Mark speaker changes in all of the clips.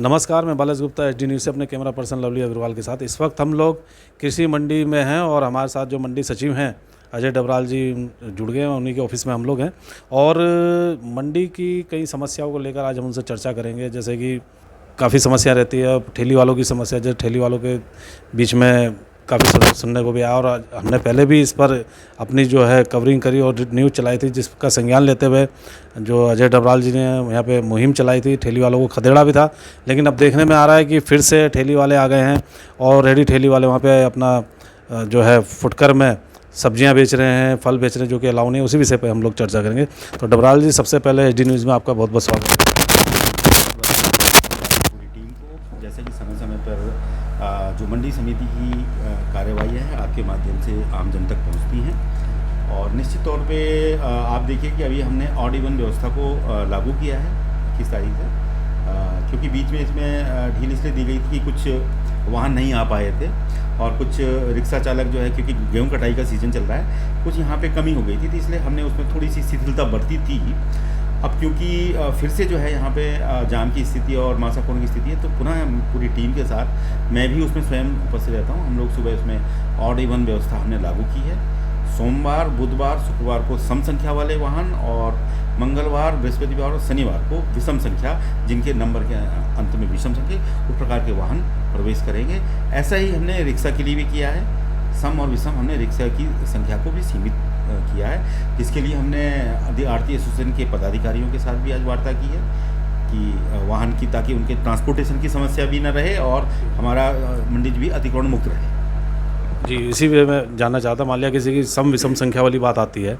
Speaker 1: नमस्कार, मैं Balaji Gupta HD news से अपने कैमरा पर्सन लवली अग्रवाल के साथ। इस वक्त हम लोग कृषि मंडी में हैं और हमारे साथ जो मंडी सचिव हैं अजय डबराल जी जुड़ गए हैं, उन्हीं के ऑफिस में हम लोग हैं और मंडी की कई समस्याओं को लेकर आज हम उनसे चर्चा करेंगे। जैसे कि काफ़ी समस्या रहती है, ठेली वालों की समस्या, जो ठेली वालों के बीच में काफ़ी सुनने को भी आया और हमने पहले भी इस पर अपनी जो है कवरिंग करी और न्यूज़ चलाई थी, जिसका संज्ञान लेते हुए जो अजय डबराल जी ने यहाँ पे मुहिम चलाई थी। ठेली वालों को खदेड़ा भी था, लेकिन अब देखने में आ रहा है कि फिर से ठेली वाले आ गए हैं और रेडी ठेली वाले वहाँ पे अपना जो है फुटकर में सब्जियां बेच रहे हैं, फल बेच रहे हैं, जो कि अलाउ नहीं है। उसी विषय पर हम लोग चर्चा करेंगे। तो डबराल जी, सबसे पहले एचडी न्यूज़ में आपका बहुत बहुत स्वागत है।
Speaker 2: पूरी टीम को जैसे कि समय समय पर जो मंडी समिति की कार्यवाही है आपके माध्यम से आम जन तक पहुंचती हैं और निश्चित तौर पे आप देखिए कि अभी हमने ऑड इवन व्यवस्था को लागू किया है 21 तारीख से, क्योंकि बीच में इसमें ढील इसलिए दी गई थी कि कुछ वाहन नहीं आ पाए थे और कुछ रिक्शा चालक जो है, क्योंकि गेहूं कटाई का सीज़न चल रहा है, कुछ यहाँ पे कमी हो गई थी, तो इसलिए हमने उसमें थोड़ी सी शिथिलता बरती थी। अब क्योंकि फिर से जो है यहाँ पे जाम की स्थिति और मासाकोन की स्थिति है, तो पुनः पूरी टीम के साथ मैं भी उसमें स्वयं उपस्थित रहता हूँ। हम लोग सुबह उसमें ऑड इवन व्यवस्था हमने लागू की है। सोमवार, बुधवार, शुक्रवार को सम संख्या वाले वाहन और मंगलवार, बृहस्पतिवार और शनिवार को विषम संख्या, जिनके नंबर के अंत में विषम संख्या, उस प्रकार के वाहन प्रवेश करेंगे। ऐसा ही हमने रिक्शा के लिए भी किया है। सम और विषम हमने रिक्शा की संख्या को भी सीमित किया है, जिसके लिए हमने आरती एसोसिएशन के पदाधिकारियों के साथ भी आज वार्ता की है कि वाहन की, ताकि उनके ट्रांसपोर्टेशन की समस्या भी न रहे और हमारा मंडी भी अतिक्रमण मुक्त रहे।
Speaker 1: जी, इसी में मैं जानना चाहता, मान लिया किसी की सम विषम संख्या वाली बात आती है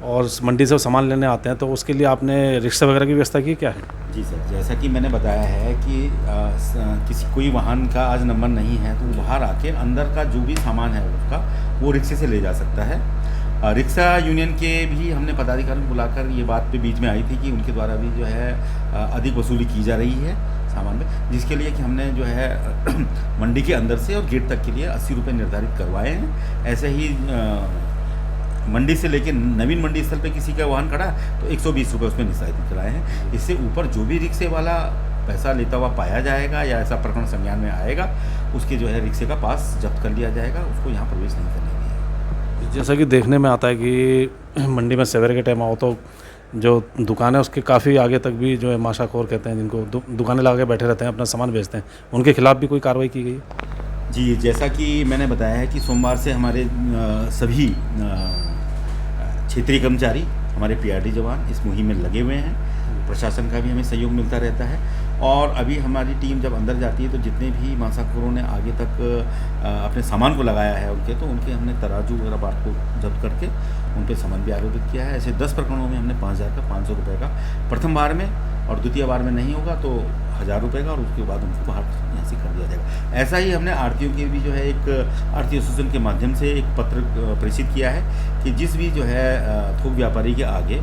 Speaker 1: और मंडी से सामान लेने आते हैं, तो उसके लिए आपने रिक्शा वगैरह की व्यवस्था की क्या है?
Speaker 2: जी सर, जैसा कि मैंने बताया है कि किसी कोई वाहन का आज नंबर नहीं है तो बाहर आके अंदर का जो भी सामान है उसका वो रिक्शे से ले जा सकता है। रिक्शा यूनियन के भी हमने पदाधिकारियों को बुलाकर ये बात पे बीच में आई थी कि उनके द्वारा भी जो है अधिक वसूली की जा रही है सामान में, जिसके लिए कि हमने जो है मंडी के अंदर से और गेट तक के लिए 80 रुपये निर्धारित करवाए हैं। ऐसे ही मंडी से लेकर नवीन मंडी स्थल पे किसी का वाहन खड़ा तो 120 रुपये उसमें निर्धारित कराए हैं। इससे ऊपर जो भी रिक्शे वाला पैसा लेता हुआ पाया जाएगा या ऐसा प्रकरण संज्ञान में आएगा, उसके जो है रिक्शे का पास जब्त कर लिया जाएगा, उसको यहाँ प्रवेश नहीं करने दिया।
Speaker 1: जैसा कि देखने में आता है कि मंडी में सवेरे के टाइम आओ तो जो दुकान है उसके काफ़ी आगे तक भी जो है माशाखोर कहते हैं, जिनको दुकानें लगा के बैठे रहते हैं, अपना सामान बेचते हैं, उनके खिलाफ भी कोई कार्रवाई की गई?
Speaker 2: जी, जैसा कि मैंने बताया है कि सोमवार से हमारे सभी क्षेत्रीय कर्मचारी, हमारे पीआरडी जवान इस मुहिम में लगे हुए हैं। प्रशासन का भी हमें सहयोग मिलता रहता है और अभी हमारी टीम जब अंदर जाती है तो जितने भी मांसाखोरों ने आगे तक अपने सामान को लगाया है उनके, तो उनके हमने तराजू वगैरह बात को जब्त करके उन पर सामान भी आरोपित किया है। ऐसे 10 प्रकरणों में हमने 5000 का 500 रुपये का प्रथम बार में और द्वितीय बार में नहीं होगा तो 1000 रुपये का, और उसके बाद उनको बाहर यहाँ से कर दिया जाएगा। ऐसा ही हमने आड़तियों के भी जो है एक आरती एसोसिएशन के माध्यम से एक पत्र प्रेषित किया है कि जिस भी जो है थोक व्यापारी के आगे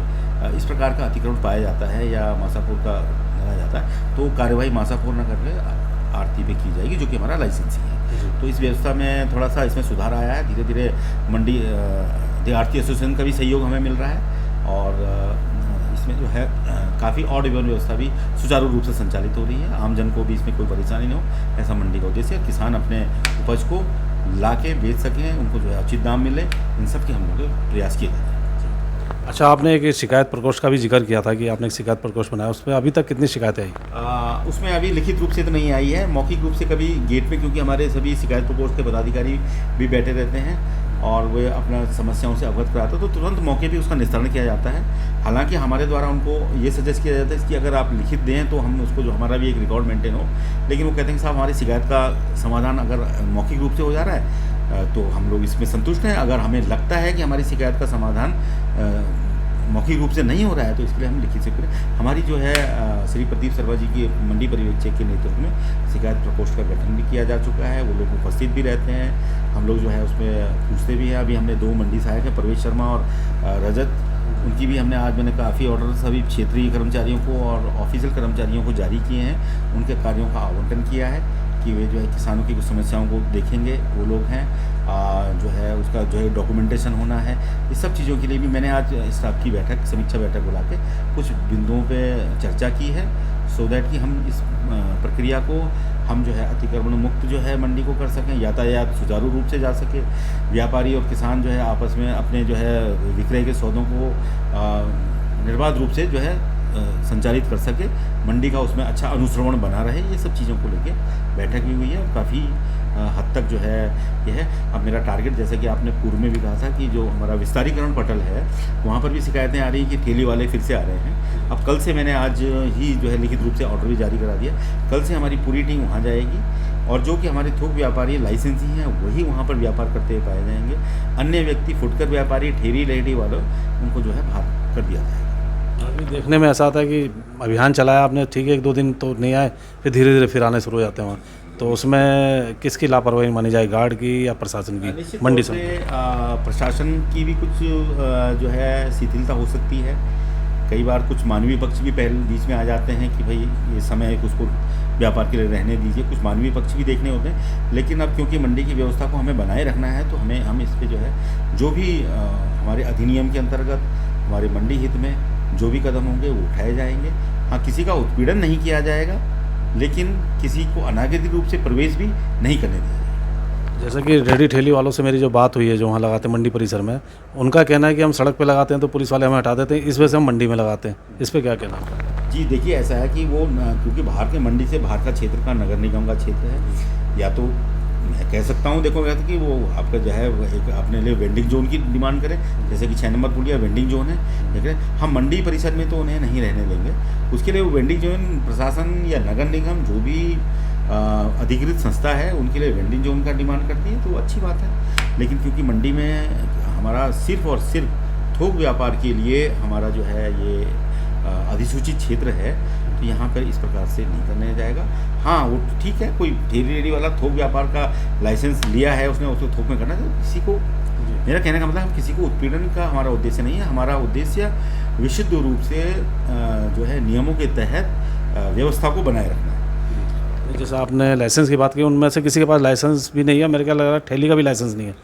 Speaker 2: इस प्रकार का अतिक्रमण पाया जाता है या मासाखोर का लगाया जाता है तो कार्यवाही मासाखोर न करके आरती पे की जाएगी, जो कि हमारा लाइसेंस ही है। तो इस व्यवस्था में थोड़ा सा इसमें सुधार आया है। धीरे धीरे मंडी आरती एसोसिएशन का भी सहयोग हमें मिल रहा है और इसमें जो है काफ़ी ऑड इवन व्यवस्था भी सुचारू रूप से संचालित हो रही है। आम जन को भी इसमें कोई परेशानी नहीं हो, ऐसा मंडी का उद्देश्य है। किसान अपने उपज को ला के बेच सकें, उनको जो है उचित दाम मिले, इन सब की हम लोग प्रयास किए जाते हैं।
Speaker 1: अच्छा, आपने एक शिकायत प्रकोष्ठ का भी जिक्र किया था कि आपने एक शिकायत प्रकोष्ठ बनाया, उसमें अभी तक कितनी शिकायतें आई?
Speaker 2: उसमें अभी लिखित रूप से तो नहीं आई है, मौखिक रूप से कभी गेट पे, क्योंकि हमारे सभी शिकायत प्रकोष्ठ के पदाधिकारी भी बैठे रहते हैं और वे अपना समस्याओं से अवगत कराते हैं, तो तुरंत मौके पे उसका निस्तारण किया जाता है। हालांकि हमारे द्वारा उनको ये सजेस्ट किया जाता है कि अगर आप लिखित दें तो हम उसको, जो हमारा भी एक रिकॉर्ड मेंटेन हो, लेकिन वो कहते हैं कि साहब हमारी शिकायत का समाधान अगर मौखिक रूप से हो जा रहा है तो हम लोग इसमें संतुष्ट हैं। अगर हमें लगता है कि हमारी शिकायत का समाधान मौखिक रूप से नहीं हो रहा है तो इसके लिए हम लिखित से करें। हमारी जो है श्री प्रदीप शर्मा जी की मंडी पर्यवेक्षक के नेतृत्व में शिकायत प्रकोष्ठ का गठन भी किया जा चुका है। वो लोग उपस्थित भी रहते हैं, हम लोग जो है उसमें पूछते भी हैं। अभी हमने 2 मंडी सहायक हैं, परवेश शर्मा और रजत, उनकी भी मैंने काफ़ी ऑर्डर सभी क्षेत्रीय कर्मचारियों को और ऑफिशियल कर्मचारियों को जारी किए हैं। उनके कार्यों का आवंटन किया है कि वे जो है किसानों की कुछ समस्याओं को देखेंगे। वो लोग हैं जो है उसका जो है डॉक्यूमेंटेशन होना है, इस सब चीज़ों के लिए भी मैंने आज स्टाफ की बैठक, समीक्षा बैठक बुला के कुछ बिंदुओं पे चर्चा की है। सो दैट कि हम इस प्रक्रिया को हम जो है अतिक्रमण मुक्त जो है मंडी को कर सकें, यातायात सुचारू रूप से जा सके, व्यापारी और किसान जो है आपस में अपने जो है विक्रय के सौदों को निर्बाध रूप से जो है संचालित कर सके, मंडी का उसमें अच्छा अनुश्रवण बना रहे। ये सब चीज़ों को लेके बैठक भी हुई है और काफ़ी हद तक जो है ये है। अब मेरा टारगेट, जैसे कि आपने पूर्व में भी कहा था कि जो हमारा विस्तारीकरण पटल है वहाँ पर भी शिकायतें आ रही हैं कि ठेली वाले फिर से आ रहे हैं। अब कल से मैंने आज ही जो है लिखित रूप से ऑर्डर भी जारी करा दिया, कल से हमारी पूरी टीम वहाँ जाएगी और जो कि हमारे थोक व्यापारी लाइसेंसी हैं वही वहाँ पर व्यापार करते हुए पाए जाएंगे। अन्य व्यक्ति फुटकर व्यापारी, ठेली रेहड़ी वालों, उनको जो है बाहर कर दिया जाएगा।
Speaker 1: अभी देखने में ऐसा आता है कि अभियान चलाया आपने, ठीक है, 1-2 दिन तो नहीं आए, फिर धीरे धीरे फिर आने शुरू हो जाते हैं वहाँ, तो उसमें किसकी लापरवाही मानी जाए, गार्ड की या प्रशासन की? मंडी से
Speaker 2: प्रशासन की भी कुछ जो है शिथिलता हो सकती है। कई बार कुछ मानवीय पक्ष भी पहले बीच में आ जाते हैं कि भाई ये समय है, उसको व्यापार के लिए रहने दीजिए, कुछ मानवीय पक्ष भी देखने होते हैं। लेकिन अब क्योंकि मंडी की व्यवस्था को हमें बनाए रखना है तो हम इस पर जो है जो भी हमारे अधिनियम के अंतर्गत हमारे मंडी हित में जो भी कदम होंगे वो उठाए जाएंगे। हाँ, किसी का उत्पीड़न नहीं किया जाएगा, लेकिन किसी को अनाधिकृत रूप से प्रवेश भी नहीं करने दिया जाएगा।
Speaker 1: जैसे कि रेडी ठेली वालों से मेरी जो बात हुई है, जो वहाँ लगाते हैं मंडी परिसर में, उनका कहना है कि हम सड़क पे लगाते हैं तो पुलिस वाले हमें हटा देते हैं, इस वजह से हम मंडी में लगाते हैं। इस पे क्या कहना है?
Speaker 2: जी देखिए, ऐसा है कि वो क्योंकि बाहर के मंडी से बाहर का क्षेत्र का नगर निगम का क्षेत्र है, या तो मैं कह सकता हूँ, देखो कि वो आपका जो है एक अपने लिए वेंडिंग जोन की डिमांड करें, जैसे कि 6 नंबर पुलिया वेंडिंग जोन है, ठीक है। हम मंडी परिसर में तो उन्हें नहीं रहने देंगे, उसके लिए वो वेंडिंग जोन प्रशासन या नगर निगम जो भी अधिकृत संस्था है उनके लिए वेंडिंग जोन का डिमांड करती है तो अच्छी बात है। लेकिन क्योंकि मंडी में हमारा सिर्फ और सिर्फ थोक व्यापार के लिए हमारा जो है ये अधिसूचित क्षेत्र है, तो यहाँ पर इस प्रकार से नहीं करने जाएगा। हाँ, वो ठीक है, कोई ठेली रेहड़ी वाला थोक व्यापार का लाइसेंस लिया है, उसने उसको थोक में करना है, तो किसी को, मेरा कहने का मतलब हम किसी को उत्पीड़न का हमारा उद्देश्य नहीं है। हमारा उद्देश्य विशुद्ध रूप से जो है नियमों के तहत व्यवस्था को बनाए रखना है।
Speaker 1: जैसे आपने लाइसेंस की बात की, उनमें से किसी के पास लाइसेंस भी नहीं है, मेरे क्या लग रहा है ठेली का भी लाइसेंस नहीं है,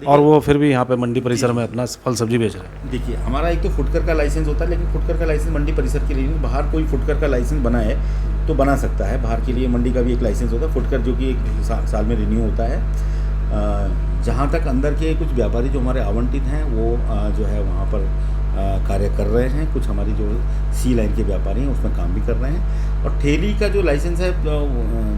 Speaker 1: और वो फिर भी यहाँ पे मंडी परिसर में अपना फल सब्जी बेच रहे हैं।
Speaker 2: देखिए, हमारा एक तो फुटकर का लाइसेंस होता है, लेकिन फुटकर का लाइसेंस मंडी परिसर के लिए नहीं। बाहर कोई फुटकर का लाइसेंस बनाए तो बना सकता है, बाहर के लिए मंडी का भी एक लाइसेंस होता है फुटकर, जो कि 1 साल में रिन्यू होता है। जहाँ तक अंदर के कुछ व्यापारी जो हमारे आवंटित हैं वो जो है वहाँ पर कार्य कर रहे हैं, कुछ हमारी जो सी लाइन के व्यापारी हैं उसमें काम भी कर रहे हैं। और ठेली का जो लाइसेंस है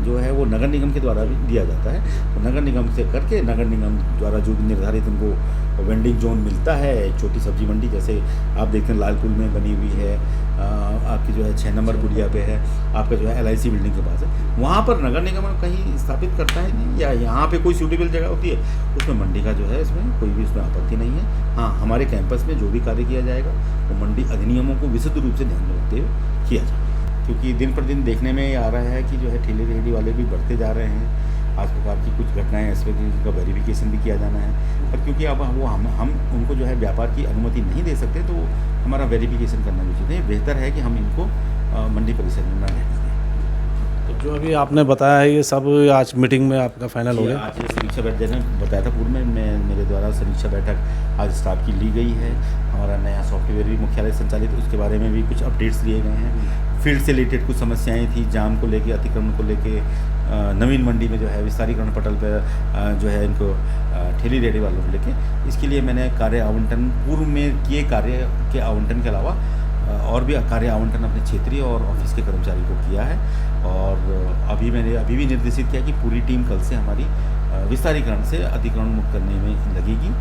Speaker 2: जो है वो नगर निगम के द्वारा भी दिया जाता है, तो नगर निगम से करके नगर निगम द्वारा जो निर्धारित उनको वेंडिंग जोन मिलता है, छोटी सब्जी मंडी जैसे आप देखते हैं लालपुर में बनी हुई है, आपकी जो है 6 नंबर पुलिया पे है, आपका जो है LIC बिल्डिंग के पास है, वहाँ पर नगर निगम कहीं स्थापित करता है नहीं, या यहाँ पे कोई सूटेबल जगह होती है उसमें मंडी का जो है इसमें कोई भी उसमें आपत्ति नहीं है। हाँ, हमारे कैंपस में जो भी कार्य किया जाएगा वो मंडी अधिनियमों को विशुद्ध रूप से ध्यान में रखते हुए किया जाएगा, क्योंकि दिन पर दिन देखने में आ रहा है कि जो है ठेली रेहड़ी वाले भी बढ़ते जा रहे हैं। आज प्रकार की कुछ घटनाएं इस पर जिनका वेरिफिकेशन भी किया जाना है, और क्योंकि अब वो हम उनको जो है व्यापार की अनुमति नहीं दे सकते, तो हमारा वेरिफिकेशन करना भी चाहिए। बेहतर है कि हम इनको मंडी परिसर में न रहने दें।
Speaker 1: तो जो अभी आपने बताया है ये सब आज मीटिंग में आपका फाइनल हो गया?
Speaker 2: आज समीक्षा बैठक, जैसे बताया था पूर्व में, मेरे द्वारा समीक्षा बैठक आज स्टाफ की ली गई है। हमारा नया सॉफ्टवेयर भी मुख्यालय संचालित, उसके बारे में भी कुछ अपडेट्स लिए गए हैं। फील्ड से रिलेटेड कुछ समस्याएं थी, जाम को लेके, अतिक्रमण को लेके, नवीन मंडी में जो है विस्तारीकरण पटल पर जो है इनको ठेली रेहड़ी वालों को लेके, इसके लिए मैंने कार्य आवंटन पूर्व में किए कार्य के आवंटन के अलावा और भी कार्य आवंटन अपने क्षेत्रीय और ऑफिस के कर्मचारी को किया है। और अभी भी निर्देशित किया कि पूरी टीम कल से हमारी विस्तारीकरण से अतिक्रमण मुक्त करने में लगेगी।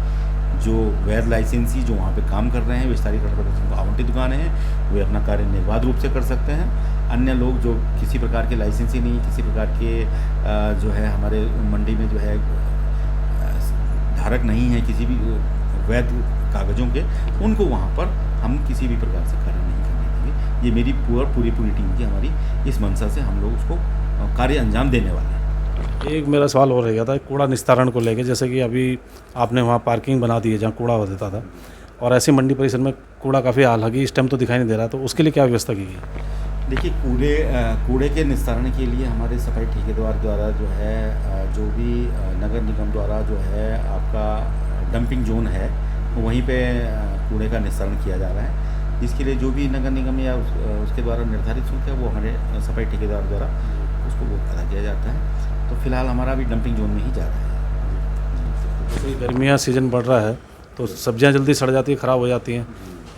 Speaker 2: जो गैर लाइसेंसी जो वहाँ पे काम कर रहे हैं विस्तारीकरण पर जिनको आवंटित दुकानें हैं, वे अपना कार्य निर्बाध रूप से कर सकते हैं। अन्य लोग जो किसी प्रकार के लाइसेंस ही नहीं, किसी प्रकार के जो है हमारे मंडी में जो है धारक नहीं है किसी भी वैध कागज़ों के, उनको वहाँ पर हम किसी भी प्रकार से कार्य नहीं करने देंगे। ये मेरी पूरी टीम की हमारी इस मंशा से हम लोग उसको कार्य अंजाम देने वाले हैं।
Speaker 1: एक मेरा सवाल और रह गया था कूड़ा निस्तारण को लेके, जैसे कि अभी आपने वहाँ पार्किंग बना दी है जहाँ कूड़ा होता था, और ऐसे मंडी परिसर में कूड़ा काफ़ी हालांकि इस टाइम तो दिखाई नहीं दे रहा, तो उसके लिए क्या व्यवस्था की गई?
Speaker 2: देखिए, कूड़े के निस्तारण के लिए हमारे सफाई ठेकेदार द्वारा जो है जो भी नगर निगम द्वारा जो है आपका डंपिंग जोन है वहीं पे कूड़े का निस्तारण किया जा रहा है। जिसके लिए जो भी नगर निगम या उसके द्वारा निर्धारित शुल्क है वो हमारे सफाई ठेकेदार द्वारा उसको वो अदा किया जाता है। तो फिलहाल हमारा अभी डंपिंग जोन में ही जा रहा है।
Speaker 1: जैसे गर्मियाँ सीजन बढ़ रहा है तो सब्जियां जल्दी सड़ जाती है, ख़राब हो जाती हैं,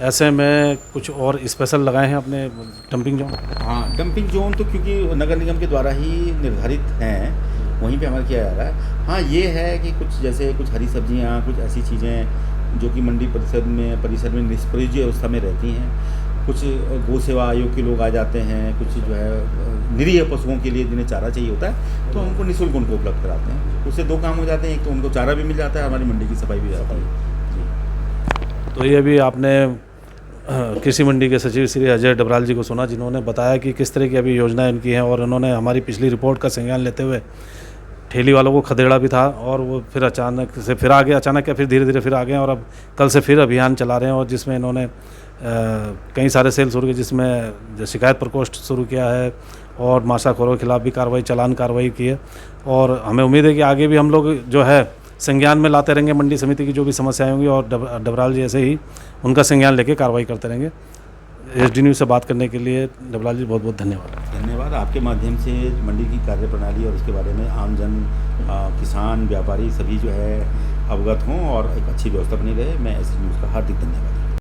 Speaker 1: ऐसे में कुछ और स्पेशल लगाए हैं अपने डंपिंग जोन?
Speaker 2: हाँ, डंपिंग जोन तो क्योंकि नगर निगम के द्वारा ही निर्धारित हैं, वहीं पे हमारा किया जा रहा है। हाँ, ये है कि कुछ जैसे कुछ हरी सब्जियाँ, कुछ ऐसी चीज़ें जो कि मंडी परिसर में निष्प्रयोज्य अवस्था में रहती हैं, कुछ गौ सेवा आयोग के लोग आ जाते हैं, कुछ जो है निरीह पशुओं के लिए जिन्हें चारा चाहिए होता है तो हमको निःशुल्क उनको उपलब्ध कराते हैं। उससे दो काम हो जाते हैं, एक तो उनको चारा भी मिल जाता है, हमारी मंडी की सफाई भी हो जाती है।
Speaker 1: तो ये भी आपने कृषि मंडी के सचिव श्री अजय डबराल जी को सुना, जिन्होंने बताया कि किस तरह की अभी योजनाएं इनकी हैं, और उन्होंने हमारी पिछली रिपोर्ट का संज्ञान लेते हुए ठेली वालों को खदेड़ा भी था और वो फिर अचानक से फिर आ गए, अचानक क्या फिर धीरे धीरे फिर आ गए और अब कल से फिर अभियान चला रहे हैं, और जिसमें इन्होंने कई सारे सेल शुरू किए, जिसमें शिकायत प्रकोष्ठ शुरू किया है और माशाखोरों के खिलाफ भी कार्रवाई, चालान कार्रवाई की है। और हमें उम्मीद है कि आगे भी हम लोग जो है संज्ञान में लाते रहेंगे मंडी समिति की जो भी समस्याएं होंगी, और डबराल जी ऐसे ही उनका संज्ञान लेके कार्रवाई करते रहेंगे। एसडी न्यूज़ से बात करने के लिए डबराल जी बहुत बहुत धन्यवाद।
Speaker 2: धन्यवाद। आपके माध्यम से मंडी की कार्यप्रणाली और उसके बारे में आमजन, किसान, व्यापारी सभी जो है अवगत हों और एक अच्छी व्यवस्था बनी रहे। मैं एसडी न्यूज़ का हार्दिक धन्यवाद।